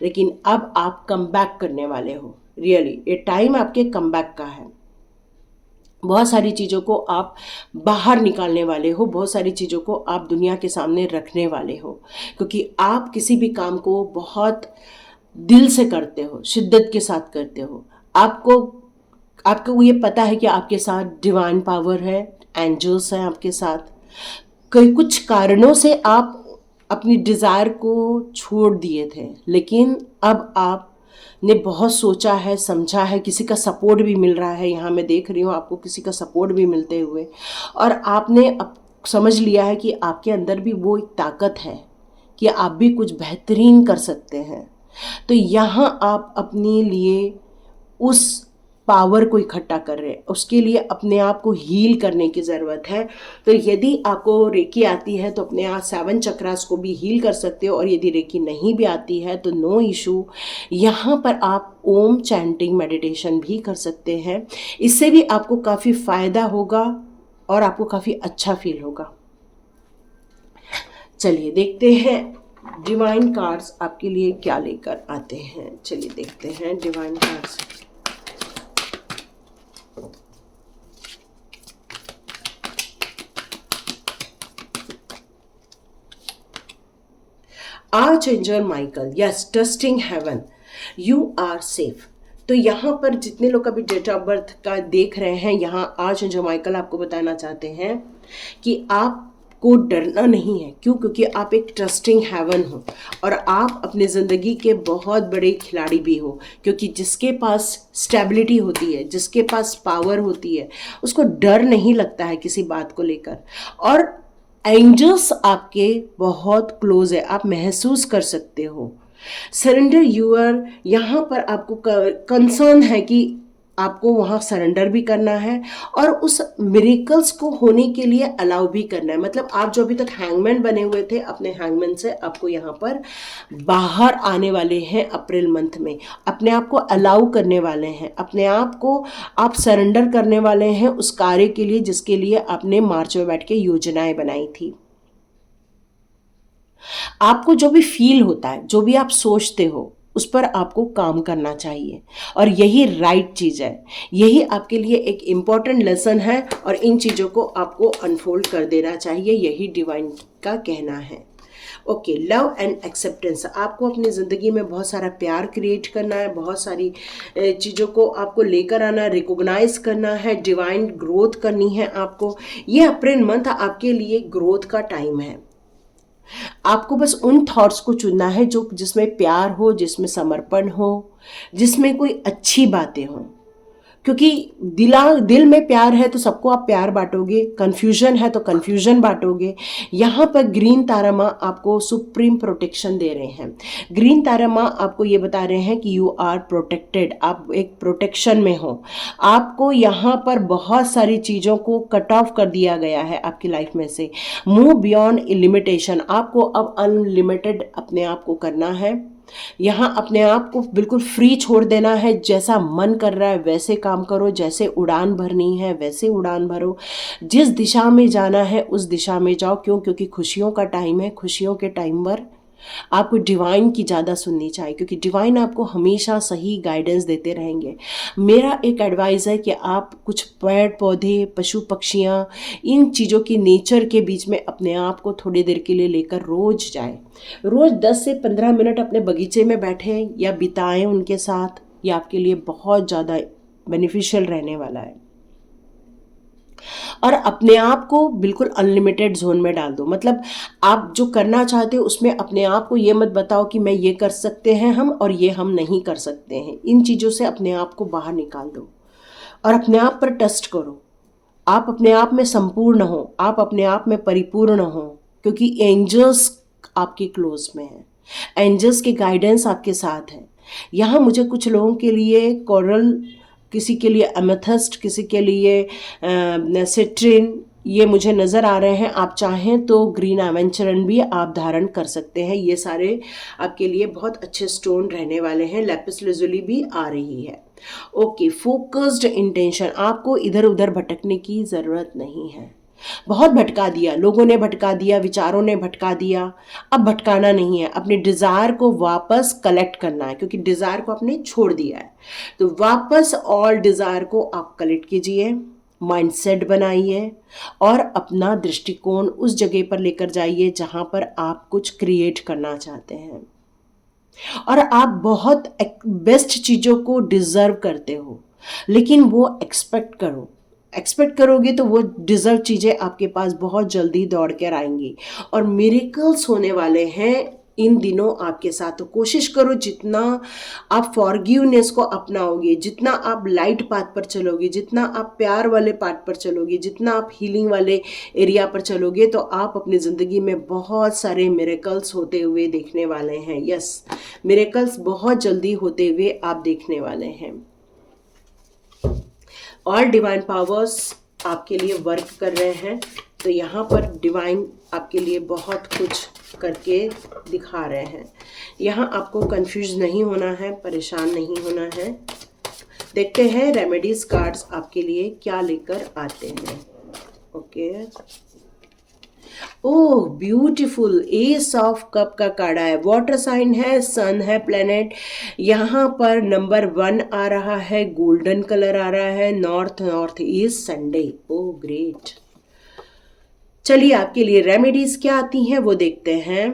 लेकिन अब आप कम बैक करने वाले हो। रियली ये टाइम आपके कम बैक का है। बहुत सारी चीज़ों को आप बाहर निकालने वाले हो, बहुत सारी चीज़ों को आप दुनिया के सामने रखने वाले हो, क्योंकि आप किसी भी काम को बहुत दिल से करते हो, शिद्दत के साथ करते हो। आपको ये पता है कि आपके साथ डिवाइन पावर है, एंजल्स हैं आपके साथ। कई कुछ कारणों से आप अपनी डिज़ायर को छोड़ दिए थे, लेकिन अब आपने बहुत सोचा है, समझा है, किसी का सपोर्ट भी मिल रहा है। यहाँ मैं देख रही हूँ आपको किसी का सपोर्ट भी मिलते हुए, और आपने अब समझ लिया है कि आपके अंदर भी वो एक ताकत है कि आप भी कुछ बेहतरीन कर सकते हैं। तो यहाँ आप अपने लिए उस पावर को इकट्ठा कर रहे हैं, उसके लिए अपने आप को हील करने की ज़रूरत है। तो यदि आपको रेकी आती है तो अपने आप 7 चक्रास को भी हील कर सकते हो, और यदि रेकी नहीं भी आती है तो नो इशू, यहाँ पर आप ओम चैंटिंग मेडिटेशन भी कर सकते हैं। इससे भी आपको काफ़ी फ़ायदा होगा और आपको काफ़ी अच्छा फील होगा। चलिए देखते हैं डिवाइन कार्ड्स आपके लिए क्या लेकर आते हैं। चलिए देखते हैं divine cards. Archangel Michael, yes, trusting heaven, you are safe. तो यहाँ पर जितने लोग अभी डेट ऑफ बर्थ का देख रहे हैं, यहाँ आर्चएंजल माइकल आपको बताना चाहते हैं कि आपको डरना नहीं है। क्यों? क्योंकि आप एक ट्रस्टिंग हेवन हो और आप अपने ज़िंदगी के बहुत बड़े खिलाड़ी भी हो। क्योंकि जिसके पास स्टेबिलिटी होती है, जिसके पास पावर होती है, उसको डर नहीं लगता है किसी बात को लेकर। और एंजल्स आपके बहुत क्लोज है, आप महसूस कर सकते हो। सरेंडर यूर, यहाँ पर आपको कंसर्न है कि आपको वहाँ सरेंडर भी करना है और उस मिरेकल्स को होने के लिए अलाउ भी करना है। मतलब आप जो अभी तक हैंगमैन बने हुए थे, अपने हैंगमैन से आपको यहाँ पर बाहर आने वाले हैं अप्रैल मंथ में। अपने आप को अलाउ करने वाले हैं, अपने आप को आप सरेंडर करने वाले हैं उस कार्य के लिए जिसके लिए आपने मार्च में बैठ के योजनाएं बनाई थी। आपको जो भी फील होता है, जो भी आप सोचते हो, उस पर आपको काम करना चाहिए और यही राइट चीज़ है। यही आपके लिए एक इम्पॉर्टेंट लेसन है और इन चीज़ों को आपको अनफोल्ड कर देना चाहिए, यही डिवाइन का कहना है। ओके, लव एंड एक्सेप्टेंस, आपको अपनी ज़िंदगी में बहुत सारा प्यार क्रिएट करना है, बहुत सारी चीज़ों को आपको लेकर आना है, रिकॉग्नाइज करना है, डिवाइन ग्रोथ करनी है आपको। ये अप्रैल मंथ आपके लिए ग्रोथ का टाइम है। आपको बस उन थॉट्स को चुनना है जो जिसमें प्यार हो, जिसमें समर्पण हो, जिसमें कोई अच्छी बातें हों। क्योंकि दिल में प्यार है तो सबको आप प्यार बांटोगे, कन्फ्यूजन है तो कन्फ्यूजन बांटोगे। यहाँ पर ग्रीन तारा माँ आपको सुप्रीम प्रोटेक्शन दे रहे हैं। ग्रीन तारा माँ आपको ये बता रहे हैं कि यू आर प्रोटेक्टेड, आप एक प्रोटेक्शन में हो। आपको यहाँ पर बहुत सारी चीज़ों को कट ऑफ कर दिया गया है आपकी लाइफ में से। मूव बियॉन्ड लिमिटेशन, आपको अब अनलिमिटेड अपने आप को करना है। यहाँ अपने आप को बिल्कुल फ्री छोड़ देना है, जैसा मन कर रहा है वैसे काम करो, जैसे उड़ान भरनी है वैसे उड़ान भरो, जिस दिशा में जाना है उस दिशा में जाओ। क्यों? क्योंकि खुशियों का टाइम है। खुशियों के टाइम पर आपको डिवाइन की ज़्यादा सुननी चाहिए, क्योंकि डिवाइन आपको हमेशा सही गाइडेंस देते रहेंगे। मेरा एक एडवाइस है कि आप कुछ पेड़ पौधे, पशु पक्षियाँ, इन चीज़ों की नेचर के बीच में अपने आप को थोड़ी देर के लिए लेकर रोज जाएं। रोज 10 से 15 मिनट अपने बगीचे में बैठें या बिताएं उनके साथ। ये आपके लिए बहुत ज़्यादा बेनिफिशियल रहने वाला है। और अपने आप को बिल्कुल अनलिमिटेड जोन में डाल दो। मतलब आप जो करना चाहते हो उसमें अपने आप को ये मत बताओ कि मैं ये कर सकते हैं हम और ये हम नहीं कर सकते हैं। इन चीज़ों से अपने आप को बाहर निकाल दो और अपने आप पर ट्रस्ट करो। आप अपने आप में संपूर्ण हो, आप अपने आप में परिपूर्ण हो, क्योंकि एंजल्स आपके क्लोज में हैं। एंजल्स के गाइडेंस आपके साथ है। यहाँ मुझे कुछ लोगों के लिए कोरल, किसी के लिए एमेथिस्ट, किसी के लिए सिट्रिन, ये मुझे नज़र आ रहे हैं। आप चाहें तो ग्रीन एवेंचरन भी आप धारण कर सकते हैं। ये सारे आपके लिए बहुत अच्छे स्टोन रहने वाले हैं। लैपिस लाजुली भी आ रही है। ओके, फोकस्ड इंटेंशन, आपको इधर उधर भटकने की ज़रूरत नहीं है। बहुत भटका दिया, लोगों ने भटका दिया, विचारों ने भटका दिया। अब भटकाना नहीं है, अपने डिज़ायर को वापस कलेक्ट करना है, क्योंकि डिज़ायर को आपने छोड़ दिया है। तो वापस ऑल डिज़ायर को आप कलेक्ट कीजिए, माइंडसेट बनाइए और अपना दृष्टिकोण उस जगह पर लेकर जाइए जहाँ पर आप कुछ क्रिएट करना चाहते हैं। और आप बहुत बेस्ट चीज़ों को डिज़र्व करते हो, लेकिन वो एक्सपेक्ट करोगे तो वो डिज़र्व चीज़ें आपके पास बहुत जल्दी दौड़ कर आएंगी और मिरेकल्स होने वाले हैं इन दिनों आपके साथ। तो कोशिश करो जितना आप फॉरगिवनेस को अपनाओगे, जितना आप लाइट पाथ पर चलोगे, जितना आप प्यार वाले पाथ पर चलोगे, जितना आप हीलिंग वाले एरिया पर चलोगे, तो आप अपनी ज़िंदगी में बहुत सारे मिरेकल्स होते हुए देखने वाले हैं। यस, मिरेकल्स बहुत जल्दी होते हुए आप देखने वाले हैं। ऑल डिवाइन पावर्स आपके लिए वर्क कर रहे हैं। तो यहाँ पर डिवाइन आपके लिए बहुत कुछ करके दिखा रहे हैं। यहाँ आपको कंफ्यूज नहीं होना है, परेशान नहीं होना है। देखते हैं रेमेडीज कार्ड्स आपके लिए क्या लेकर आते हैं। Okay, oh beautiful, S of cup का कार्ड है, वाटर साइन है, सन है, प्लेनेट। यहाँ पर नंबर 1 आ रहा है, गोल्डन कलर आ रहा है, north north east, Sunday. Oh great. चलिए आपके लिए रेमेडीज क्या आती हैं वो देखते हैं।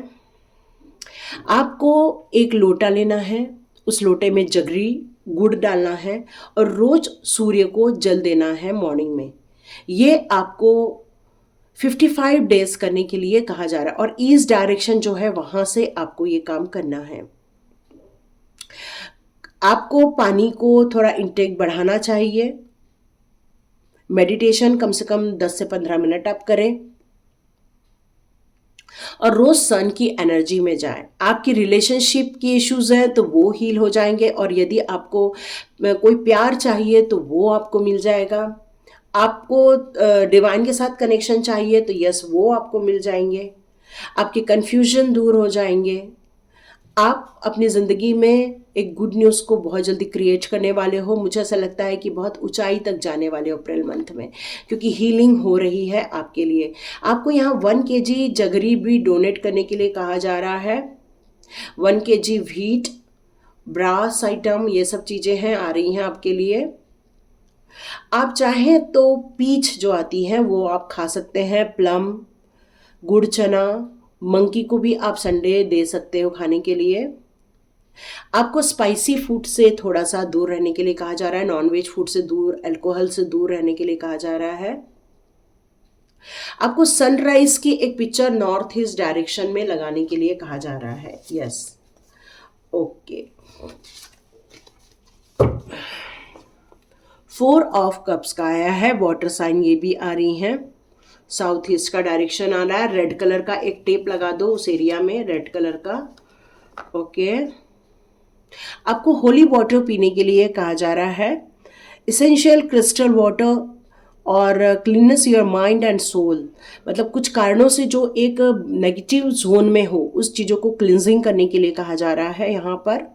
आपको एक लोटा लेना है, उस लोटे में जगरी गुड़ डालना है और रोज सूर्य को जल देना है मॉर्निंग में। ये आपको 55 डेज करने के लिए कहा जा रहा है और ईस्ट डायरेक्शन जो है वहां से आपको ये काम करना है। आपको पानी को थोड़ा इंटेक बढ़ाना चाहिए। मेडिटेशन कम से कम 10 से 15 मिनट आप करें और रोज सन की एनर्जी में जाएं। आपकी रिलेशनशिप की इश्यूज हैं तो वो हील हो जाएंगे और यदि आपको कोई प्यार चाहिए तो वो आपको मिल जाएगा। आपको डिवाइन के साथ कनेक्शन चाहिए तो यस वो आपको मिल जाएंगे। आपके कन्फ्यूजन दूर हो जाएंगे। आप अपनी ज़िंदगी में एक गुड न्यूज़ को बहुत जल्दी क्रिएट करने वाले हो। मुझे ऐसा लगता है कि बहुत ऊंचाई तक जाने वाले हो अप्रैल मंथ में, क्योंकि हीलिंग हो रही है आपके लिए। आपको यहाँ 1 kg जगरी भी डोनेट करने के लिए कहा जा रहा है। 1 kg व्हीट, ब्रास आइटम, ये सब चीज़ें हैं आ रही हैं आपके लिए। आप चाहें तो पीच जो आती है वो आप खा सकते हैं, प्लम, गुड़ चना, मंकी को भी आप संडे दे सकते हो खाने के लिए। आपको स्पाइसी फूड से थोड़ा सा दूर रहने के लिए कहा जा रहा है, नॉनवेज फूड से दूर, अल्कोहल से दूर रहने के लिए कहा जा रहा है। आपको सनराइज की एक पिक्चर नॉर्थ ईस्ट डायरेक्शन में लगाने के लिए कहा जा रहा है। Yes, okay. 4 ऑफ कप्स का आया है, वाटर साइन ये भी आ रही हैं। साउथ ईस्ट का डायरेक्शन आ रहा है। रेड कलर का एक टेप लगा दो उस एरिया में, रेड कलर का। ओके, आपको होली वाटर पीने के लिए कहा जा रहा है, इसेंशियल क्रिस्टल वाटर, और cleanness your mind and soul. मतलब कुछ कारणों से जो एक नेगेटिव जोन में हो उस चीज़ों को क्लिनजिंग करने के लिए कहा जा रहा है यहाँ पर।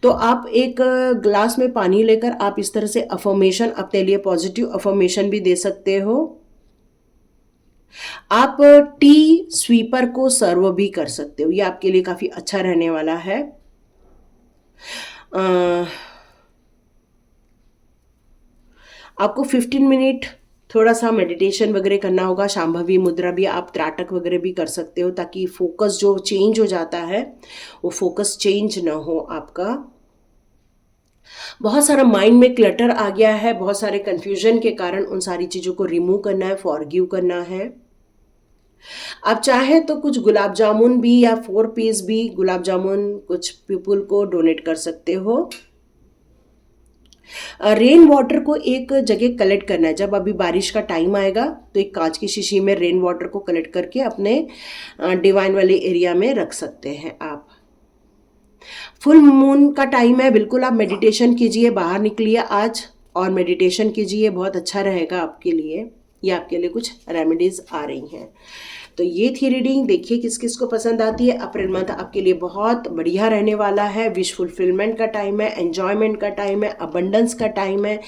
तो आप एक ग्लास में पानी लेकर आप इस तरह से अफर्मेशन, अपने लिए पॉजिटिव अफर्मेशन भी दे सकते हो। आप टी स्वीपर को सर्व भी कर सकते हो, ये आपके लिए काफ़ी अच्छा रहने वाला है। आपको 15 मिनट थोड़ा सा मेडिटेशन वगैरह करना होगा। शांभवी मुद्रा भी, आप त्राटक वगैरह भी कर सकते हो, ताकि फोकस जो चेंज हो जाता है वो फोकस चेंज ना हो आपका। बहुत सारा माइंड में क्लटर आ गया है, बहुत सारे कंफ्यूजन के कारण उन सारी चीज़ों को रिमूव करना है, फॉरगिव करना है। आप चाहें तो कुछ गुलाब जामुन भी या 4 पीस भी गुलाब जामुन कुछ पीपल को डोनेट कर सकते हो। रेन वाटर को एक जगह कलेक्ट करना है। जब अभी बारिश का टाइम आएगा तो एक कांच की शीशी में रेन वाटर को कलेक्ट करके अपने डिवाइन वाले एरिया में रख सकते हैं आप। फुल मून का टाइम है, बिल्कुल आप मेडिटेशन कीजिए, बाहर निकलिए आज और मेडिटेशन कीजिए, बहुत अच्छा रहेगा आपके लिए। ये आपके लिए कुछ रेमेडीज आ रही हैं। तो ये थी रीडिंग, देखिए किस किस को पसंद आती है। अप्रैल मंथ आपके लिए बहुत बढ़िया रहने वाला है। विश फुलफिलमेंट का टाइम है, एन्जॉयमेंट का टाइम है, अबंडेंस का टाइम है।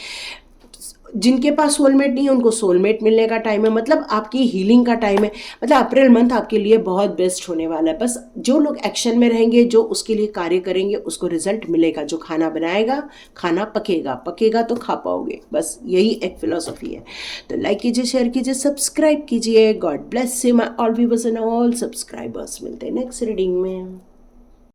जिनके पास सोलमेट नहीं है उनको सोलमेट मिलने का टाइम है, मतलब आपकी हीलिंग का टाइम है। मतलब अप्रैल मंथ आपके लिए बहुत बेस्ट होने वाला है। बस जो लोग एक्शन में रहेंगे, जो उसके लिए कार्य करेंगे, उसको रिजल्ट मिलेगा। जो खाना बनाएगा, खाना पकेगा, पकेगा तो खा पाओगे। बस यही एक फिलॉसफी है। तो लाइक कीजिए, शेयर कीजिए, सब्सक्राइब कीजिए। God bless you my all viewers and all subscribers. मिलते हैं नेक्स्ट रीडिंग में।